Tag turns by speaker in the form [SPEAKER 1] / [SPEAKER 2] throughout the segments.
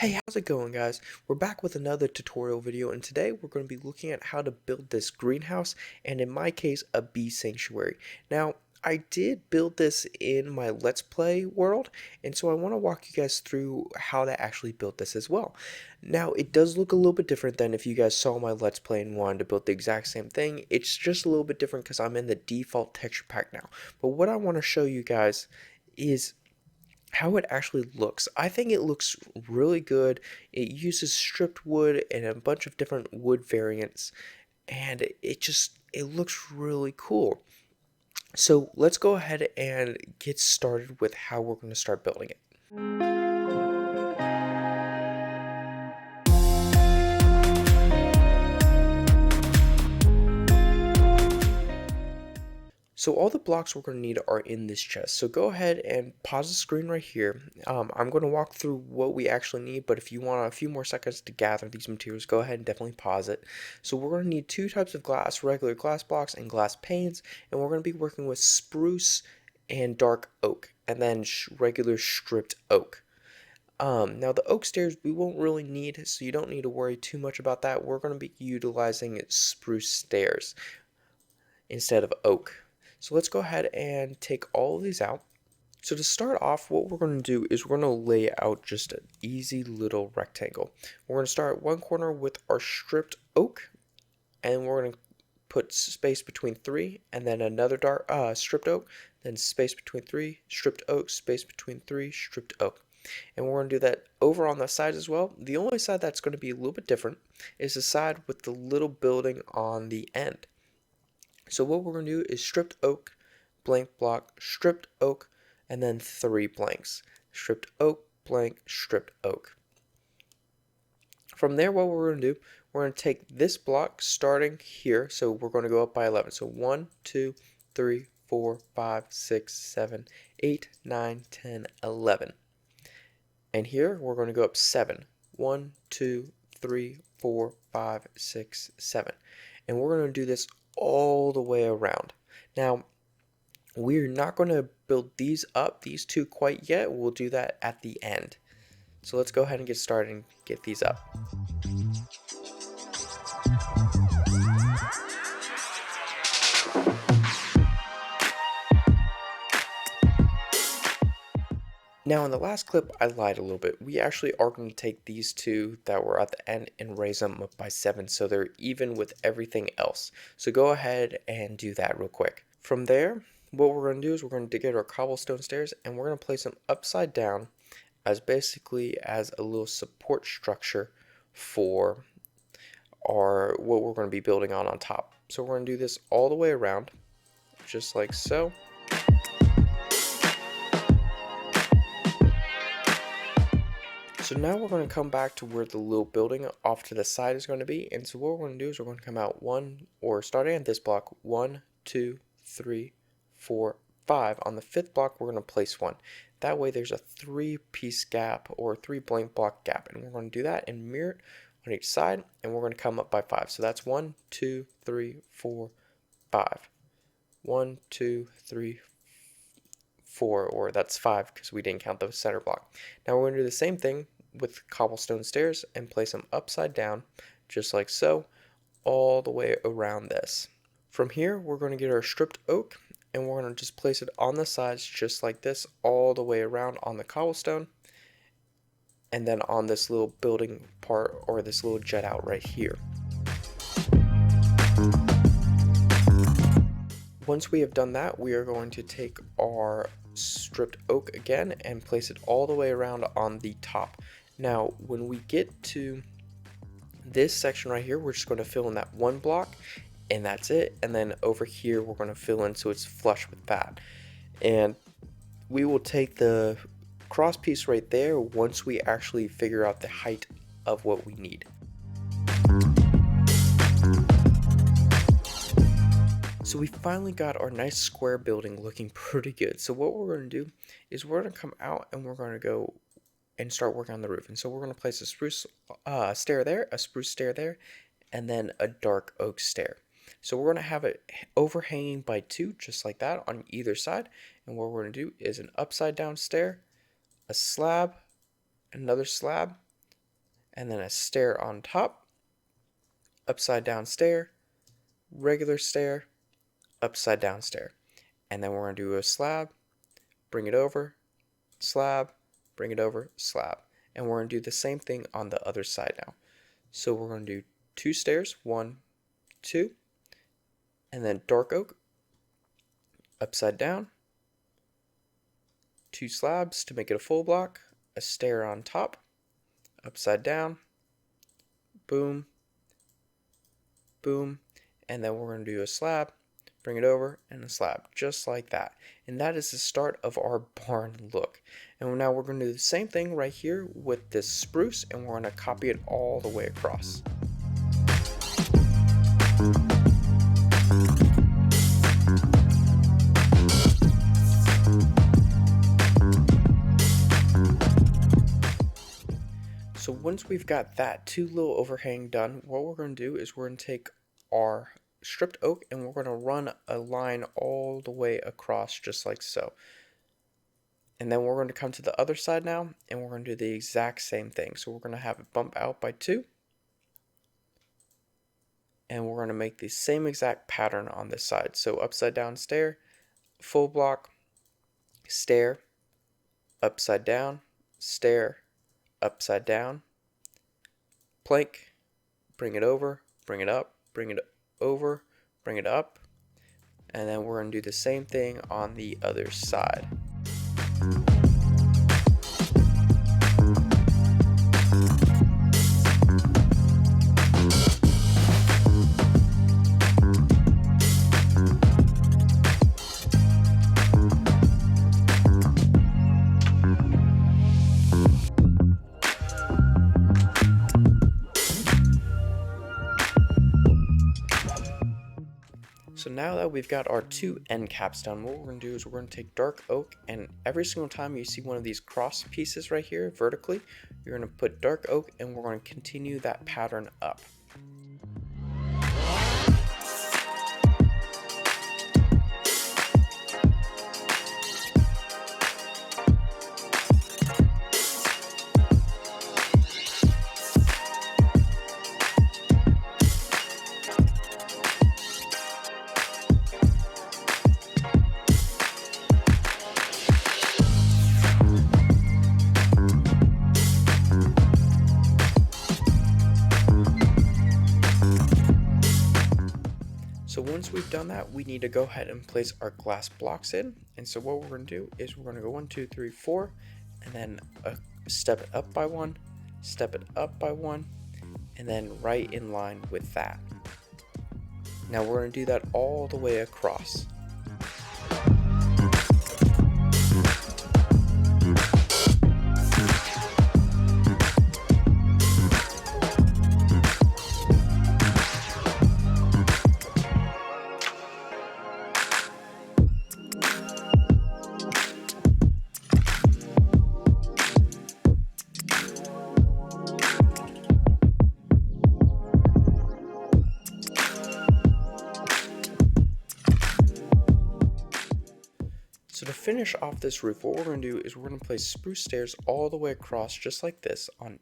[SPEAKER 1] Hey, how's it going, guys? We're back with another tutorial video, and today we're going to be looking at how to build this greenhouse, and in my case, a bee sanctuary. Now, I did build this in my Let's Play world, and so I want to walk you guys through how to actually build this as well. Now, it does look a little bit different than if you guys saw my Let's Play and wanted to build the exact same thing. It's just a little bit different because I'm in the default texture pack now. But what I want to show you guys is how it actually looks. I think it looks really good. It uses stripped wood and a bunch of different wood variants, and it looks really cool. So let's go ahead and get started with how we're going to start building it. So all the blocks we're going to need are in this chest. So go ahead and pause the screen right here. I'm going to walk through what we actually need, but if you want a few more seconds to gather these materials, go ahead and definitely pause it. So we're going to need two types of glass, regular glass blocks and glass panes, and we're going to be working with spruce and dark oak, and then regular stripped oak. Now the oak stairs we won't really need, so you don't need to worry too much about that. We're going to be utilizing spruce stairs instead of oak. So let's go ahead and take all of these out. So to start off, what we're going to do is we're going to lay out just an easy little rectangle. We're going to start at one corner with our stripped oak, and we're going to put space between three, and then another dark stripped oak, then space between three, stripped oak, space between three, stripped oak. And we're going to do that over on the sides as well. The only side that's going to be a little bit different is the side with the little building on the end. So what we're going to do is stripped oak, blank block, stripped oak, and then three blanks. Stripped oak, blank, stripped oak. From there, what we're going to do, we're going to take this block starting here. So we're going to go up by 11. So 1, 2, 3, 4, 5, 6, 7, 8, 9, 10, 11. And here we're going to go up 7. 1, 2, 3, 4, 5, 6, 7. And we're going to do this all the way around. Now, we're not going to build these two quite yet. We'll do that at the end. So let's go ahead and get started and get these up. Now in the last clip, I lied a little bit. We actually are going to take these two that were at the end and raise them up by 7 so they're even with everything else. So go ahead and do that real quick. From there, what we're going to do is we're going to get our cobblestone stairs and we're going to place them upside down as basically as a little support structure for what we're going to be building on top. So we're going to do this all the way around, just like so. So now we're going to come back to where the little building off to the side is going to be. And so what we're going to do is we're going to come out starting at this block, 1, 2, 3, 4, 5. On the 5th block, we're going to place 1. That way there's a 3-piece gap or 3 blank block gap. And we're going to do that and mirror it on each side. And we're going to come up by 5. So that's 1, 2, 3, 4, 5. 1, 2, 3, 4, or that's 5 because we didn't count the center block. Now we're going to do the same thing with cobblestone stairs and place them upside down just like so all the way around this. From here we're going to get our stripped oak and we're going to just place it on the sides just like this all the way around on the cobblestone and then on this little building part or this little jet out right here. Once we have done that, we are going to take our stripped oak again and place it all the way around on the top. Now, when we get to this section right here, we're just going to fill in that 1 block and that's it. And then over here, we're going to fill in so it's flush with that. And we will take the cross piece right there once we actually figure out the height of what we need. So we finally got our nice square building looking pretty good. So what we're going to do is we're going to come out and we're going to go and start working on the roof. And so we're going to place a spruce stair there, a spruce stair there, and then a dark oak stair. So we're going to have it overhanging by 2 just like that on either side. And what we're going to do is an upside down stair, a slab, another slab, and then a stair on top, upside down stair, regular stair, upside down stair. And then we're going to do a slab, bring it over, slab, bring it over, slab. And we're going to do the same thing on the other side now. So we're going to do 2 stairs, 1, 2, and then dark oak, upside down, 2 slabs to make it a full block, a stair on top, upside down, boom, boom, and then we're going to do a slab, bring it over, and a slab, just like that. And that is the start of our barn look. And now we're going to do the same thing right here with this spruce, and we're going to copy it all the way across. So once we've got that 2 little overhang done, what we're going to do is we're going to take our stripped oak and we're going to run a line all the way across just like so. And then we're going to come to the other side now and we're going to do the exact same thing. So we're going to have it bump out by 2. And we're going to make the same exact pattern on this side. So upside down stair, full block, stair, upside down, stair, upside down, plank, bring it over, bring it up, bring it over, bring it up, and then we're going to do the same thing on the other side. So now that we've got our 2 end caps done, what we're going to do is we're going to take dark oak, and every single time you see one of these cross pieces right here vertically, you're going to put dark oak and we're going to continue that pattern up. So once we've done that, we need to go ahead and place our glass blocks in. And so what we're going to do is we're going to go 1, 2, 3, 4, and then step it up by 1, step it up by 1, and then right in line with that. Now we're going to do that all the way across. So to finish off this roof, what we're going to do is we're going to place spruce stairs all the way across just like this on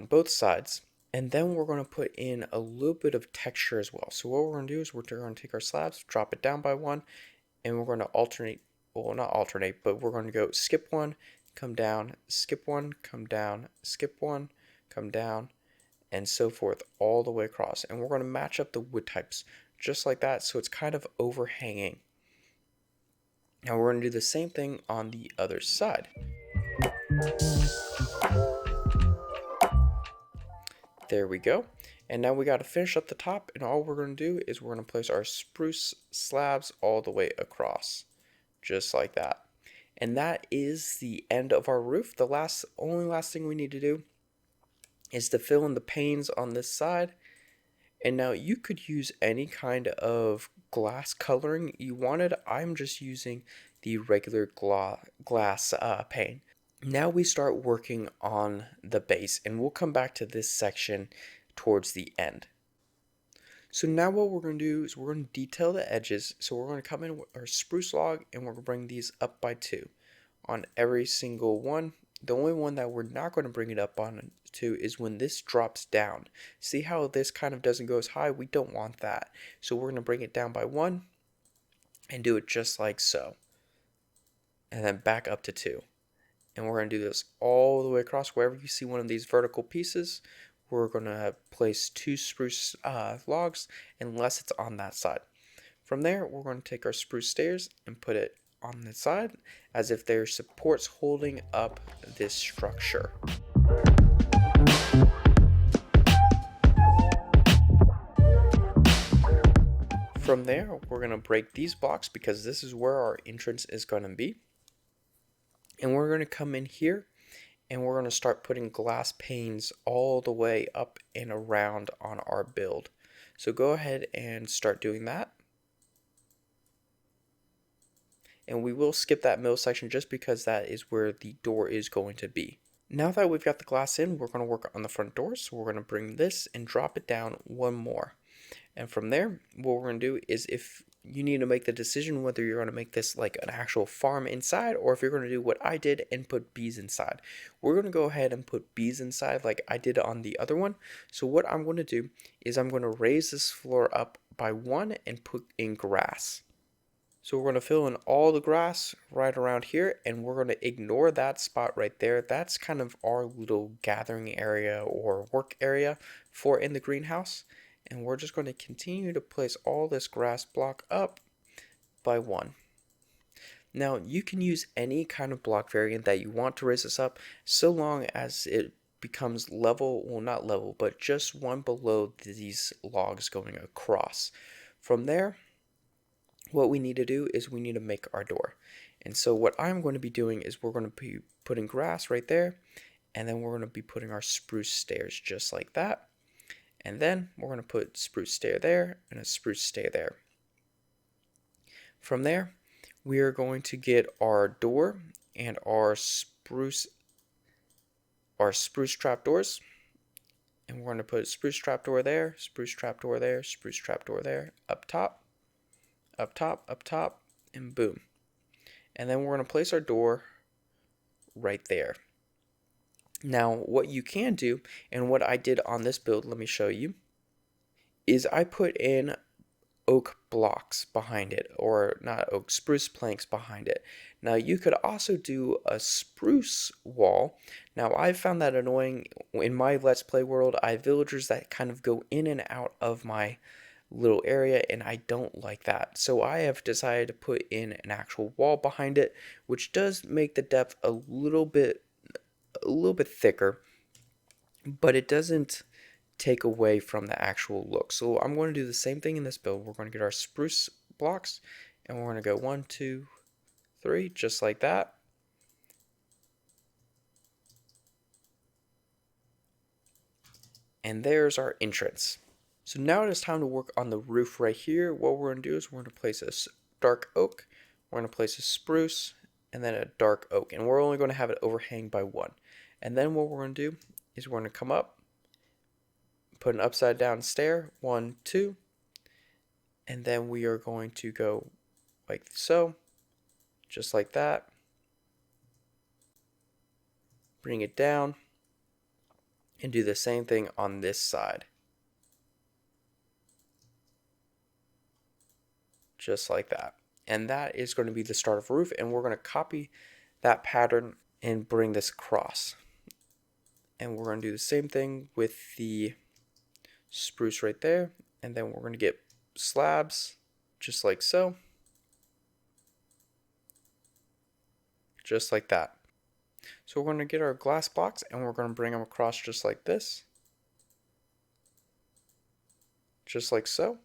[SPEAKER 1] both sides. And then we're going to put in a little bit of texture as well. So what we're going to do is we're going to take our slabs, drop it down by 1, and we're going to alternate, well not alternate, but we're going to go skip 1, come down, skip 1, come down, skip 1, come down, and so forth all the way across. And we're going to match up the wood types just like that so it's kind of overhanging. Now we're going to do the same thing on the other side. There we go. And now we got to finish up the top, and all we're going to do is we're going to place our spruce slabs all the way across, just like that. And that is the end of our roof. The only last thing we need to do is to fill in the panes on this side. And now you could use any kind of glass coloring you wanted. I'm just using the regular glass pane. Now we start working on the base, and we'll come back to this section towards the end. So now what we're going to do is we're going to detail the edges. So we're going to come in with our spruce log and we're going to bring these up by 2 on every single one The only one that we're not going to bring it up on to is when this drops down. See how this kind of doesn't go as high? We don't want that. So we're going to bring it down by 1 and do it just like so. And then back up to 2. And we're going to do this all the way across. Wherever you see one of these vertical pieces, we're going to place 2 spruce logs unless it's on that side. From there, we're going to take our spruce stairs and put it on the side as if they're supports holding up this structure. From there, we're going to break these blocks because this is where our entrance is going to be. And we're going to come in here and we're going to start putting glass panes all the way up and around on our build. So go ahead and start doing that. And we will skip that middle section just because that is where the door is going to be. Now that we've got the glass in, we're going to work on the front door. So we're going to bring this and drop it down 1 more. And from there, what we're going to do is if you need to make the decision whether you're going to make this like an actual farm inside or if you're going to do what I did and put bees inside. We're going to go ahead and put bees inside like I did on the other one. So what I'm going to do is I'm going to raise this floor up by 1 and put in grass. So we're going to fill in all the grass right around here and we're going to ignore that spot right there. That's kind of our little gathering area or work area for in the greenhouse. And we're just going to continue to place all this grass block up by 1. Now you can use any kind of block variant that you want to raise this up so long as it becomes level, well not level, but just 1 below these logs going across. From there, what we need to do is we need to make our door. And so what I'm going to be doing is we're going to be putting grass right there. And then we're going to be putting our spruce stairs just like that. And then we're going to put spruce stair there and a spruce stair there. From there, we are going to get our door and our spruce trapdoors. And we're going to put spruce trapdoor there, spruce trapdoor there, spruce trapdoor there, up top, up top, up top, and boom. And then we're going to place our door right there. Now, what you can do, and what I did on this build, let me show you, is I put in oak blocks behind it, or not oak, spruce planks behind it. Now, you could also do a spruce wall. Now, I found that annoying. In my Let's Play world, I have villagers that kind of go in and out of my little area, and I don't like that. So I have decided to put in an actual wall behind it, which does make the depth a little bit thicker, but it doesn't take away from the actual look. So I'm going to do the same thing in this build. We're going to get our spruce blocks and we're going to go 1, 2, 3, just like that. And there's our entrance. So now it is time to work on the roof right here. What we're going to do is we're going to place a dark oak, we're going to place a spruce, and then a dark oak. And we're only going to have it overhang by 1. And then what we're going to do is we're going to come up, put an upside down stair, 1, 2, and then we are going to go like so, just like that. Bring it down and do the same thing on this side. Just like that. And that is going to be the start of a roof, and we're going to copy that pattern and bring this across. And we're going to do the same thing with the spruce right there, and then we're going to get slabs just like so, just like that. So we're going to get our glass blocks and we're going to bring them across just like this, just like so.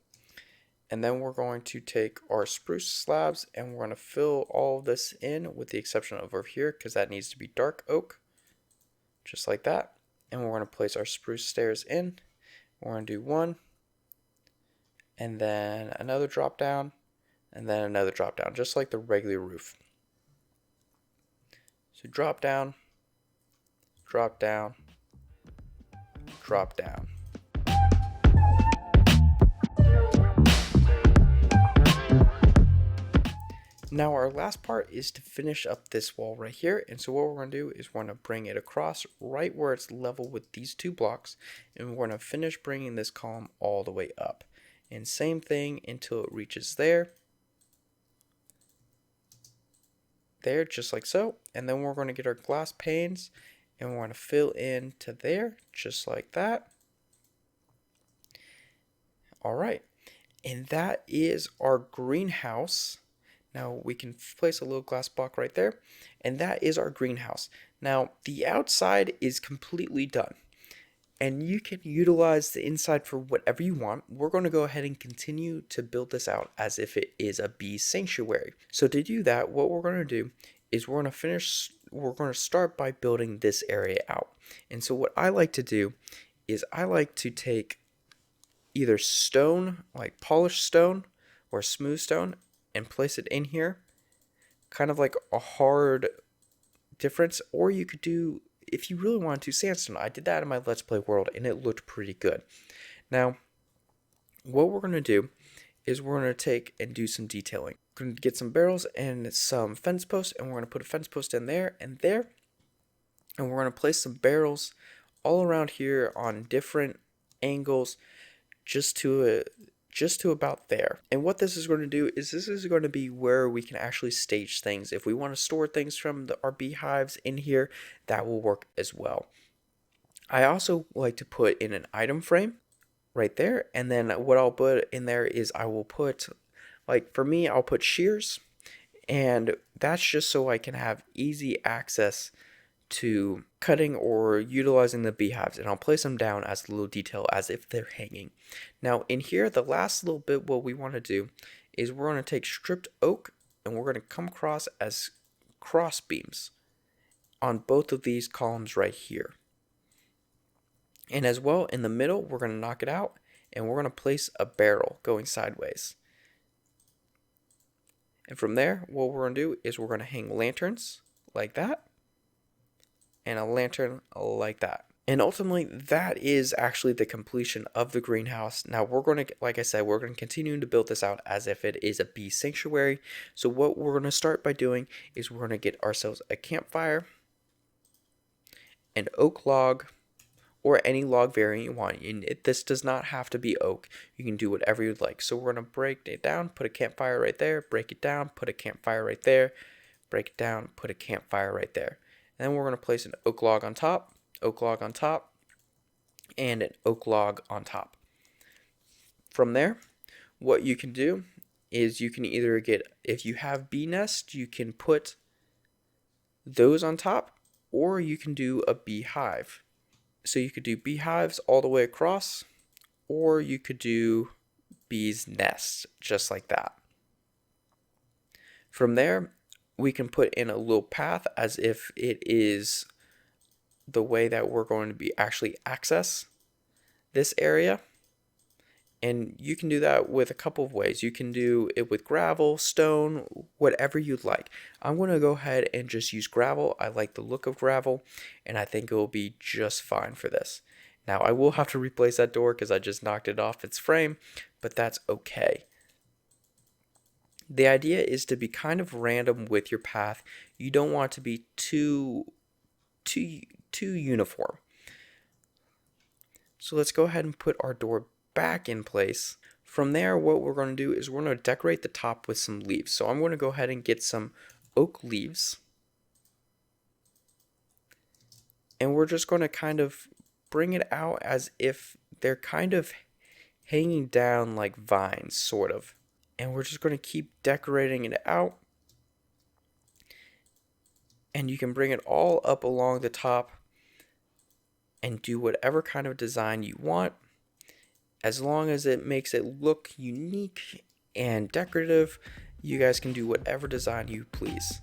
[SPEAKER 1] And then we're going to take our spruce slabs and we're going to fill all of this in, with the exception of over here because that needs to be dark oak, just like that. And we're going to place our spruce stairs in. We're going to do 1, and then another drop down, and then another drop down, just like the regular roof. So drop down, drop down, drop down. Now our last part is to finish up this wall right here, and so what we're going to do is we're going to bring it across right where it's level with these two blocks, and we're going to finish bringing this column all the way up. And same thing until it reaches there, just like so, and then we're going to get our glass panes and we're going to fill in to there, just like that. Alright, and that is our greenhouse. Now we can place a little glass block right there, and that is our greenhouse. Now the outside is completely done, and you can utilize the inside for whatever you want. We're going to go ahead and continue to build this out as if it is a bee sanctuary. So to do that, what we're going to do is we're going to start by building this area out. And so what I like to do is I like to take either stone, like polished stone or smooth stone, and place it in here, kind of like a hard difference. Or you could do, if you really wanted to, sandstone. I did that in my Let's Play world and it looked pretty good. Now what we're going to do is we're going to take and do some detailing. We're going to get some barrels and some fence posts, and we're going to put a fence post in there and there, and we're going to place some barrels all around here on different angles, just to about there. And what this is going to do is this is going to be where we can actually stage things. If we want to store things from our beehives in here, that will work as well. I also like to put in an item frame right there, and then what I'll put in there is I will put, like for me, I'll put shears, and that's just so I can have easy access to cutting or utilizing the beehives, and I'll place them down as a little detail as if they're hanging. Now in here, the last little bit, what we want to do is we're going to take stripped oak and we're going to come across as cross beams on both of these columns right here. And as well in the middle, we're going to knock it out and we're going to place a barrel going sideways. And from there, what we're going to do is we're going to hang lanterns like that, and a lantern like that. And ultimately, that is actually the completion of the greenhouse. Now we're going to, like I said, we're going to continue to build this out as if it is a bee sanctuary. So what we're going to start by doing is we're going to get ourselves a campfire, an oak log, or any log variant you want. And this does not have to be oak. You can do whatever you'd like. So we're going to break it down, put a campfire right there, break it down, put a campfire right there, break it down, put a campfire right there. And then we're going to place an oak log on top, and an oak log on top. From there, what you can do is you can either get, if you have bee nests, you can put those on top, or you can do a beehive. So you could do beehives all the way across, or you could do bees nests, just like that. From there, we can put in a little path as if it is the way that we're going to be actually access this area. And you can do that with a couple of ways. You can do it with gravel, stone, whatever you'd like. I'm going to go ahead and just use gravel. I like the look of gravel, and I think it will be just fine for this. Now I will have to replace that door because I just knocked it off its frame, but that's okay. The idea is to be kind of random with your path. You don't want it to be too uniform. So let's go ahead and put our door back in place. From there, what we're going to do is we're going to decorate the top with some leaves. So I'm going to go ahead and get some oak leaves. And we're just going to kind of bring it out as if they're kind of hanging down like vines, sort of. And we're just going to keep decorating it out. And you can bring it all up along the top and do whatever kind of design you want, as long as it makes it look unique and decorative. You guys can do whatever design you please.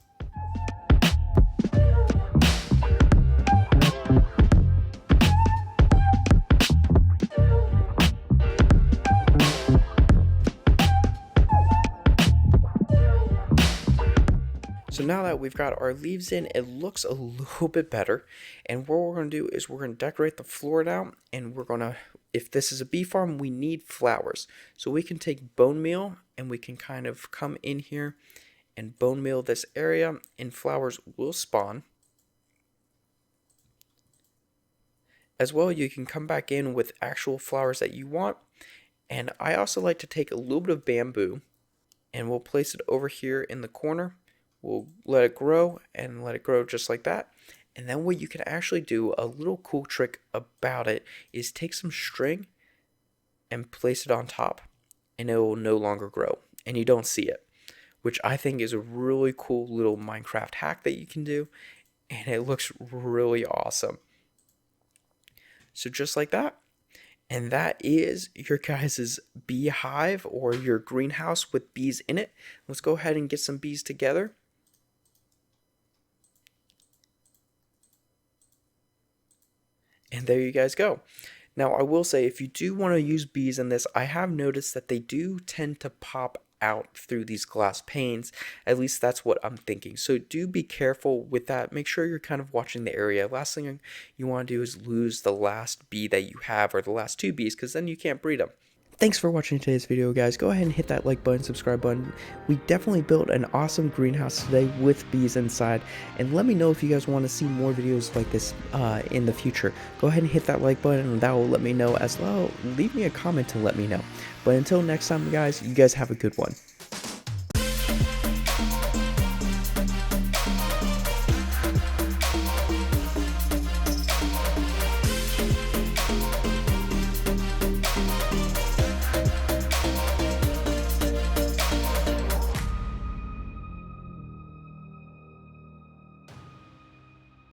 [SPEAKER 1] So now that we've got our leaves in, it looks a little bit better. And what we're going to do is we're going to decorate the floor now. And we're going to, if this is a bee farm, we need flowers. So we can take bone meal and we can kind of come in here and bone meal this area, and flowers will spawn. As well, you can come back in with actual flowers that you want. And I also like to take a little bit of bamboo, and we'll place it over here in the corner. We'll let it grow and let it grow just like that. And then what you can actually do, a little cool trick about it, is take some string and place it on top, and it will no longer grow, and you don't see it, which I think is a really cool little Minecraft hack that you can do, and it looks really awesome. So just like that. And that is your guys' beehive or your greenhouse with bees in it. Let's go ahead and get some bees together. And there you guys go. Now I will say, if you do want to use bees in this, I have noticed that they do tend to pop out through these glass panes. At least that's what I'm thinking. So do be careful with that. Make sure you're kind of watching the area. Last thing you want to do is lose the last bee that you have, or the last 2 bees, because then you can't breed them. Thanks for watching today's video, guys. Go ahead and hit that like button, subscribe button. We definitely built an awesome greenhouse today with bees inside. And let me know if you guys want to see more videos like this in the future. Go ahead and hit that like button, and that will let me know as well. Leave me a comment to let me know. But until next time, guys, you guys have a good one.